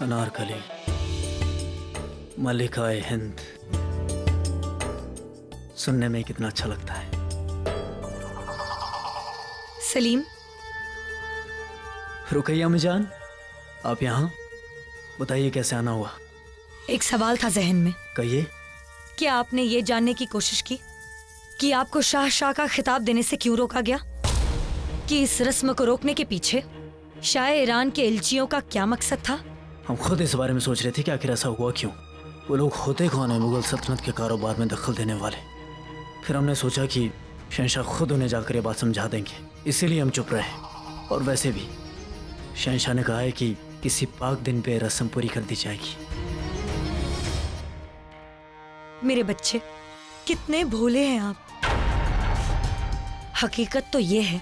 अनारकली, मलिका हिंद, सुनने में कितना अच्छा लगता है। सलीम, रुकैया मिजान, आप यहाँ? बताइए कैसे आना हुआ? एक सवाल था जहन में। कहिए। क्या आपने ये जानने की कोशिश की कि आपको शाह का खिताब देने से क्यों रोका गया? कि इस रस्म को रोकने के पीछे शाह ईरान के एलचियों का क्या मकसद था? हम खुद इस बारे में सोच रहे थे कि आखिर ऐसा हुआ क्यों। वो लोग होते कौन है मुगल सल्तनत के कारोबार में दखल देने वाले? फिर हमने सोचा कि शहंशाह खुद उन्हें जाकर ये बात समझा देंगे, इसीलिए हम चुप रहे। और वैसे भी शहंशाह ने कहा है कि किसी पाक दिन पे रस्म पूरी कर दी जाएगी। मेरे बच्चे कितने भोले हैं आप। हकीकत तो ये है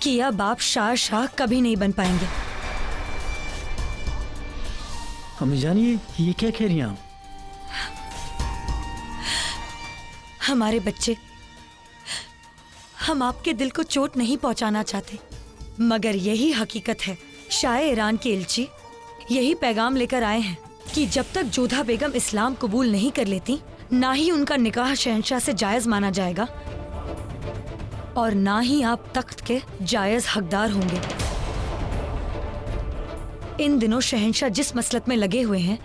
कि अब आप शाह कभी नहीं बन पाएंगे। हम जानिए ये क्या कह रही हैं आप? हमारे बच्चे, हम आपके दिल को चोट नहीं पहुंचाना चाहते, मगर यही हकीकत है। शाह ईरान के एलची यही पैगाम लेकर आए हैं कि जब तक जोधा बेगम इस्लाम कबूल नहीं कर लेती, ना ही उनका निकाह शहंशाह से जायज माना जाएगा और ना ही आप तख्त के जायज हकदार होंगे। इन दिनों शहंशाह जिस मसलत में लगे हुए हैं,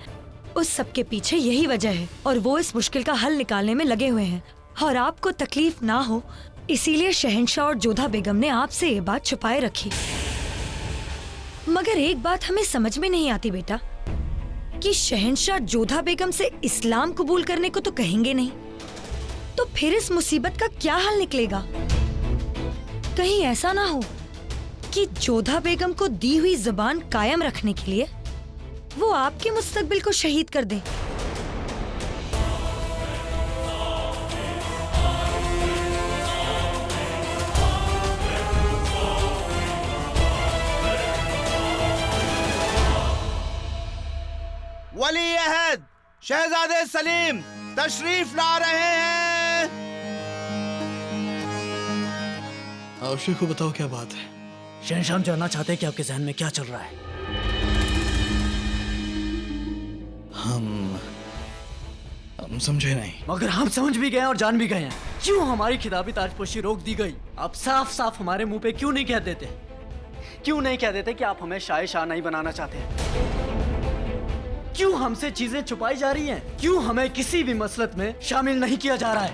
उस सब के पीछे यही वजह है और वो इस मुश्किल का हल निकालने में लगे हुए हैं। और आपको तकलीफ ना हो, इसीलिए शहंशाह और जोधा बेगम ने आपसे ये बात छुपाए रखी। मगर एक बात हमें समझ में नहीं आती बेटा, कि शहंशाह जोधा बेगम से इस्लाम कबूल करने को तो कहेंगे नहीं, तो फिर इस मुसीबत का क्या हल निकलेगा? कहीं ऐसा ना हो कि जोधा बेगम को दी हुई जुबान कायम रखने के लिए वो आपके मुस्तकबिल को शहीद कर दे। वली अहद शहजादे सलीम तशरीफ ला रहे हैं। आशिक को बताओ क्या बात है। शहंशाह हम जानना चाहते हैं कि आपके जहन में क्या चल रहा है। हम समझे नहीं। मगर हम समझ भी गए और जान भी गए हैं। क्यों हमारी खिताबी ताजपोशी रोक दी गई? आप साफ साफ हमारे मुंह पे क्यों नहीं कह देते? क्यों नहीं कह देते कि आप हमें शाह नहीं बनाना चाहते? क्यों हमसे चीजें छुपाई जा रही हैं? क्यों हमें किसी भी मसलत में शामिल नहीं किया जा रहा है?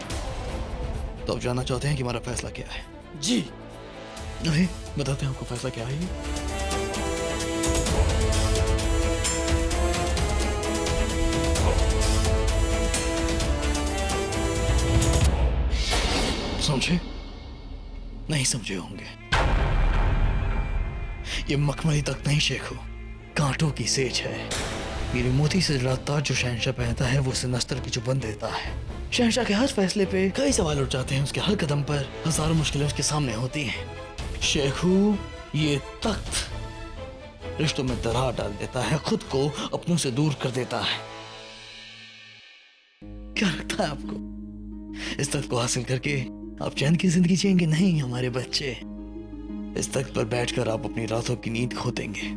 तो आप जानना चाहते हैं कि हमारा फैसला क्या है? जी। नहीं, बताते हैं आपको फैसला क्या है। समझे? नहीं समझे होंगे। ये मखमली तक नहीं शेखो, कांटों की सेज है। मेरे मोती से जड़ा ताज जो शहंशाह पहनता है, वो उसे नस्तर की चुभन देता है। शहंशाह के हर फैसले पे कई सवाल उठ जाते हैं। उसके हर कदम पर हजारों मुश्किलें उसके सामने होती हैं। शेखू, ये तख्त रिश्तों में दरार डाल देता है, खुद को अपनों से दूर कर देता है। क्या लगता है आपको इस तख्त को हासिल करके आप चैन की जिंदगी जिएंगे? नहीं हमारे बच्चे, इस तख्त पर बैठकर आप अपनी रातों की नींद खो देंगे।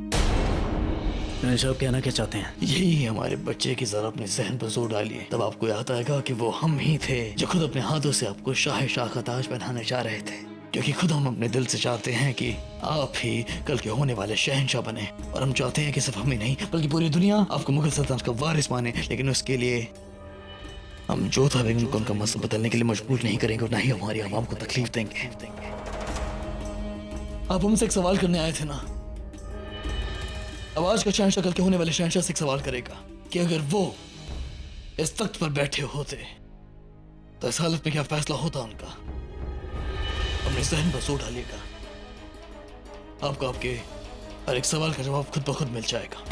शहंशाह कहना क्या चाहते हैं? यही हमारे बच्चे की जरा अपने जहन पर जोर डालिए, तब आपको याद आएगा कि वो हम ही थे जो खुद अपने हाथों से आपको शाह का ताज पहनाने जा रहे थे। क्योंकि खुद हम अपने दिल से चाहते हैं कि आप ही कल के होने वाले शहंशाह बने। और हम चाहते हैं कि सिर्फ हम ही नहीं बल्कि पूरी दुनिया आपको मुगल सल्तनत का वारिस माने। लेकिन उसके लिए हम जोधा बेगम को उनका मसला बदलने के लिए मजबूर नहीं करेंगे और ना ही हमारी आवाम को तकलीफ देंगे। आप हमसे एक सवाल करने आए थे ना? अब आज का शहंशाह कल के होने वाले शहंशाह से एक सवाल करेगा कि अगर वो इस तख्त पर बैठे होते तो इस हालत में क्या फैसला होता उनका। अपने जहन पर जोर डालिएगा, आपको आपके हर एक सवाल का जवाब खुद ब खुद मिल जाएगा।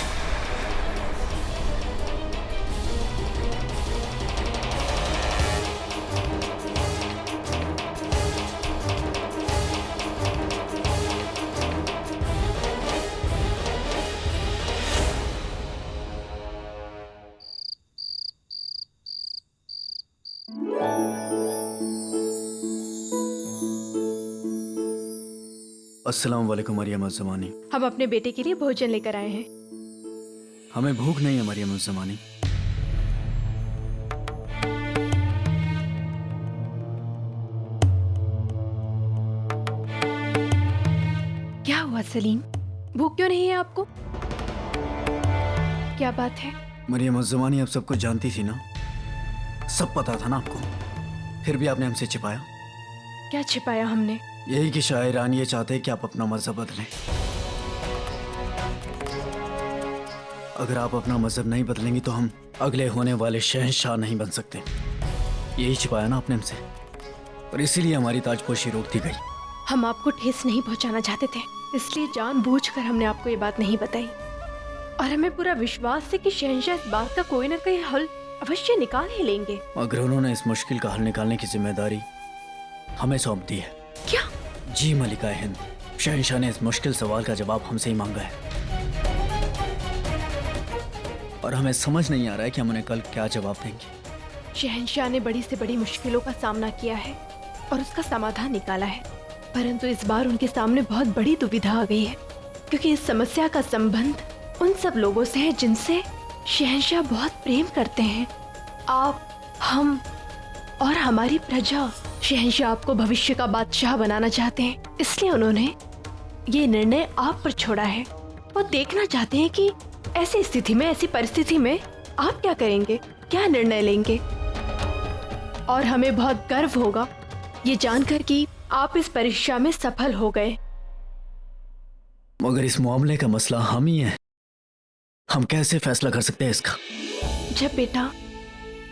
अस्सलाम वालेकुम मरियम अज़मानी। हम अपने बेटे के लिए भोजन लेकर आए हैं। हमें भूख नहीं है मरियम उस ज़मानी। क्या हुआ सलीम, भूख क्यों नहीं है आपको? क्या बात है? मरियम उस ज़मानी आप सब कुछ जानती थी ना, सब पता था ना आपको, फिर भी आपने हमसे छिपाया। क्या छिपाया हमने? यही कि शाह ईरान ये चाहते हैं कि आप अपना मजहब बदलें। अगर आप अपना मजहब नहीं बदलेंगी तो हम अगले होने वाले शहंशाह नहीं बन सकते। यही छिपाया ना आपने हमसे, और इसीलिए हमारी ताजपोशी रोक दी गई। हम आपको ठेस नहीं पहुंचाना चाहते थे, इसलिए जानबूझकर हमने आपको ये बात नहीं बताई। और हमें पूरा विश्वास है कि शहंशाह इस बात का कोई ना कोई हल अवश्य निकाल ही लेंगे। मगर उन्होंने इस मुश्किल का हल निकालने की जिम्मेदारी हमें सौंप दी है। क्या? जी मलिका हिंद, शहंशाह ने इस मुश्किल सवाल का जवाब हमसे ही मांगा है, और हमें समझ नहीं आ रहा है कि हम उन्हें कल क्या जवाब देंगे। शहंशाह ने बड़ी से बड़ी मुश्किलों का सामना किया है और उसका समाधान निकाला है, परंतु इस बार उनके सामने बहुत बड़ी दुविधा आ गई है, क्योंकि इस समस्या का संबंध उन सब लोगों से है जिनसे शहंशाह बहुत प्रेम करते हैं। आप, हम और हमारी प्रजा। शहंशाह आपको भविष्य का बादशाह बनाना चाहते हैं, इसलिए उन्होंने ये निर्णय आप पर छोड़ा है। वो देखना चाहते हैं कि ऐसी स्थिति में, ऐसी परिस्थिति में आप क्या करेंगे, क्या निर्णय लेंगे। और हमें बहुत गर्व होगा ये जानकर कि आप इस परीक्षा में सफल हो गए। मगर इस मामले का मसला हम ही है, हम कैसे फैसला कर सकते हैं इसका? जब बेटा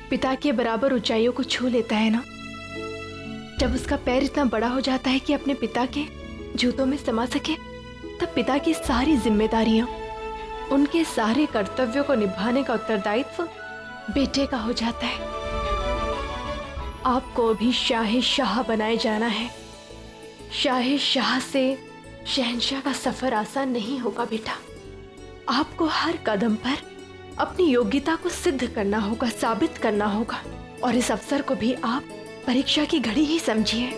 पिता के बराबर ऊंचाइयों को छू लेता है ना, जब उसका पैर इतना बड़ा हो जाता है कि अपने पिता के जूतों में समा सके, तब पिता की सारी जिम्मेदारियां, उनके सारे कर्तव्यों को निभाने का उत्तरदायित्व बेटे का हो जाता है। आपको अभी शाह बनाए जाना है। शाह से शहंशाह का सफर आसान नहीं होगा बेटा। आपको हर कदम पर अपनी योग्यता को सिद्ध करना होगा, साबित करना होगा, और इस अवसर को भी आप परीक्षा की घड़ी ही समझिए।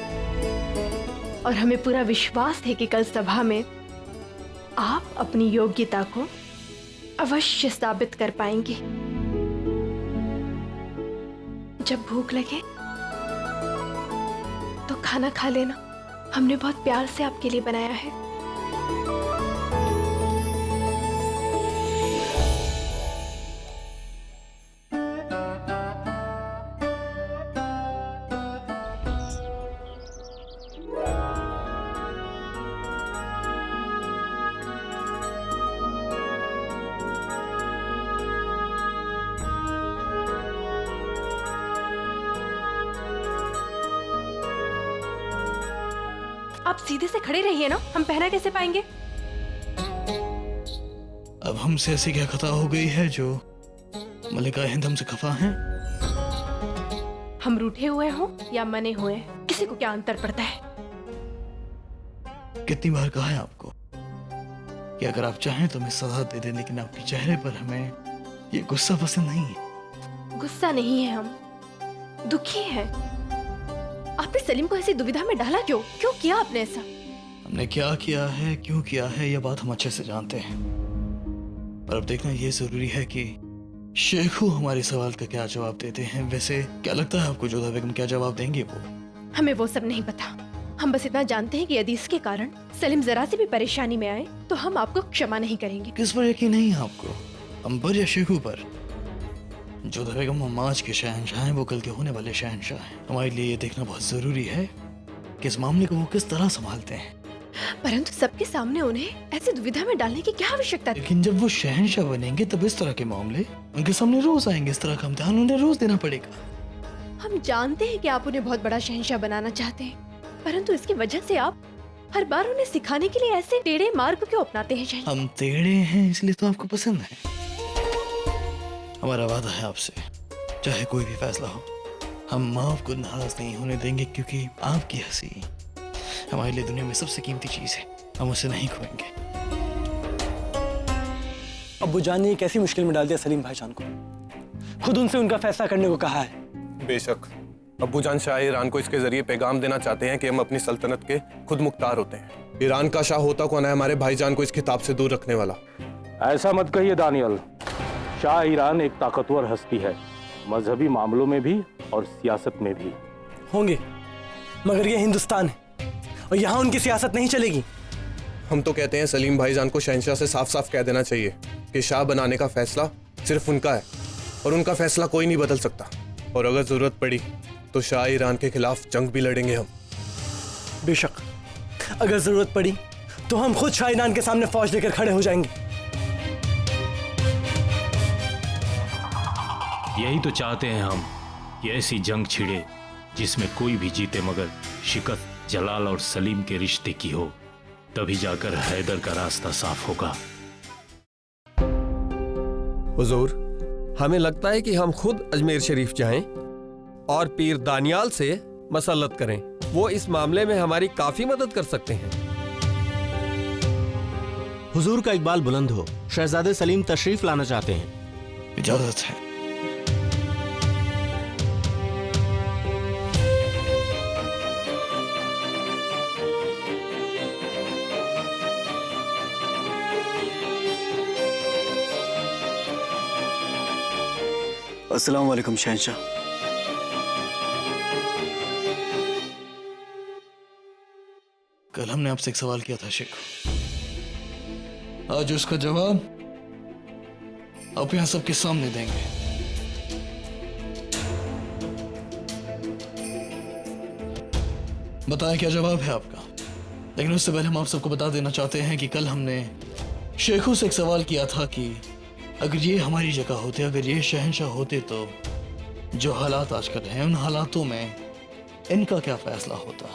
और हमें पूरा विश्वास है कि कल सभा में आप अपनी योग्यता को अवश्य साबित कर पाएंगे। जब भूख लगे तो खाना खा लेना, हमने बहुत प्यार से आपके लिए बनाया है। आप सीधे से खड़े रहिए ना, हम पहना कैसे पाएंगे? अब हमसे ऐसी क्या खता हो गई है जो मलिका हिंद हमसे खफा हैं? हम रूठे हुए हों या मने हुए, किसी को क्या अंतर पड़ता है? कितनी बार कहा है आपको कि अगर आप चाहें तो हमें सजा दे दें, लेकिन आपके चेहरे पर हमें ये गुस्सा पसंद नहीं है। गुस्सा नहीं है, हम दुखी हैं। आपने सलीम को ऐसी दुविधा में डाला क्यों? क्यों किया आपने ऐसा? हमने क्या किया है, क्यों किया है, यह बात हम अच्छे से जानते हैं। पर अब देखना ये जरूरी है कि शेखू हमारे सवाल का क्या जवाब देते हैं। वैसे क्या लगता है आपको जोधा बेगम क्या जवाब देंगे? वो हमें वो सब नहीं पता। हम बस इतना जानते हैं कि यदि इसके कारण सलीम जरा से भी परेशानी में आए तो हम आपको क्षमा नहीं करेंगे। किस पर यकीन नहीं है आपको, हम पर या शेखू पर? जोधा बेगम हम आज के शहंशाह हैं, वो कल के होने वाले शहंशाह हैं। हमारे लिए ये देखना बहुत जरूरी है कि इस मामले को वो किस तरह संभालते हैं। परंतु सबके सामने उन्हें ऐसी दुविधा में डालने की क्या आवश्यकता थी? लेकिन जब वो शहंशाह बनेंगे तब इस तरह के मामले उनके सामने रोज आएंगे। इस तरह का इम्तिहान उन्हें रोज देना पड़ेगा। हम जानते हैं कि आप उन्हें बहुत बड़ा शहंशाह बनाना चाहते हैं, परंतु इसकी वजह से आप हर बार उन्हें सिखाने के लिए ऐसे टेढ़े मार्ग क्यों अपनाते हैं? शहंशाह, हम टेढ़े हैं इसलिए तो आपको पसंद है। हमारा वादा है आपसे, चाहे कोई भी फैसला हो, हम आपको नाराज नहीं होने देंगे, क्योंकि आपकी हंसी हमारे लिए दुनिया में सबसे कीमती चीज है। हम उसे नहीं खोएंगे। अब्बू जान ने कैसी मुश्किल में डाल दिया सलीम भाईजान को। खुद उनसे उनका फैसला करने को कहा है। बेशक अब्बू जान शाह ईरान को इसके जरिए पैगाम देना चाहते हैं कि हम अपनी सल्तनत के खुद मुख्तार होते हैं। ईरान का शाह होता कौन है हमारे भाईजान को इस खिताब से दूर रखने वाला? ऐसा मत कहिए दानियल। शाह ईरान एक ताकतवर हस्ती है, मजहबी मामलों में भी और सियासत में भी। होंगे, मगर ये हिंदुस्तान है और यहाँ उनकी सियासत नहीं चलेगी। हम तो कहते हैं सलीम भाईजान को शहंशाह से साफ साफ कह देना चाहिए कि शाह बनाने का फैसला सिर्फ उनका है और उनका फैसला कोई नहीं बदल सकता। और अगर जरूरत पड़ी तो शाह ईरान के खिलाफ जंग भी लड़ेंगे हम। बेशक, अगर जरूरत पड़ी तो हम खुद शाह ईरान के सामने फौज लेकर खड़े हो जाएंगे। यही तो चाहते हैं हम कि ऐसी जंग छिड़े जिसमें कोई भी जीते मगर शिकस्त जलाल और सलीम के रिश्ते की हो, तभी जाकर हैदर का रास्ता साफ होगा। हुजूर, हमें लगता है कि हम खुद अजमेर शरीफ जाएं और पीर दानियाल से मसलत करें। वो इस मामले में हमारी काफी मदद कर सकते हैं। हुजूर का इकबाल बुलंद हो, शहजादे सलीम तशरीफ लाना चाहते हैं। इजाजत है। अस्सलाम वालेकुम शहंशाह। कल हमने आपसे एक सवाल किया था शेख, आज उसका जवाब आप यहां सबके सामने देंगे। बताएं क्या जवाब है आपका। लेकिन उससे पहले हम आप सबको बता देना चाहते हैं कि कल हमने शेखों से एक सवाल किया था कि अगर ये हमारी जगह होते, अगर ये शहंशाह होते, तो जो हालात आजकल हैं उन हालातों में इनका क्या फैसला होता।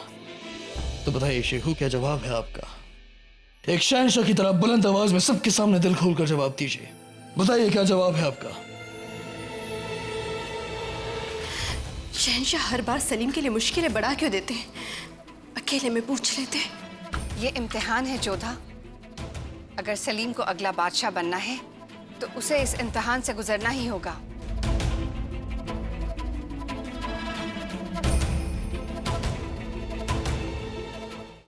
तो बताइए शेखू, क्या जवाब है आपका। एक शहंशाह की तरह बुलंद आवाज में सबके सामने दिल खोलकर जवाब दीजिए। बताइए क्या जवाब है आपका। शहंशाह हर बार सलीम के लिए मुश्किलें बढ़ा क्यों देते हैं? अकेले में पूछ लेते। ये इम्तिहान है जोधा। अगर सलीम को अगला बादशाह बनना है तो उसे इस इम्तिहान से गुजरना ही होगा।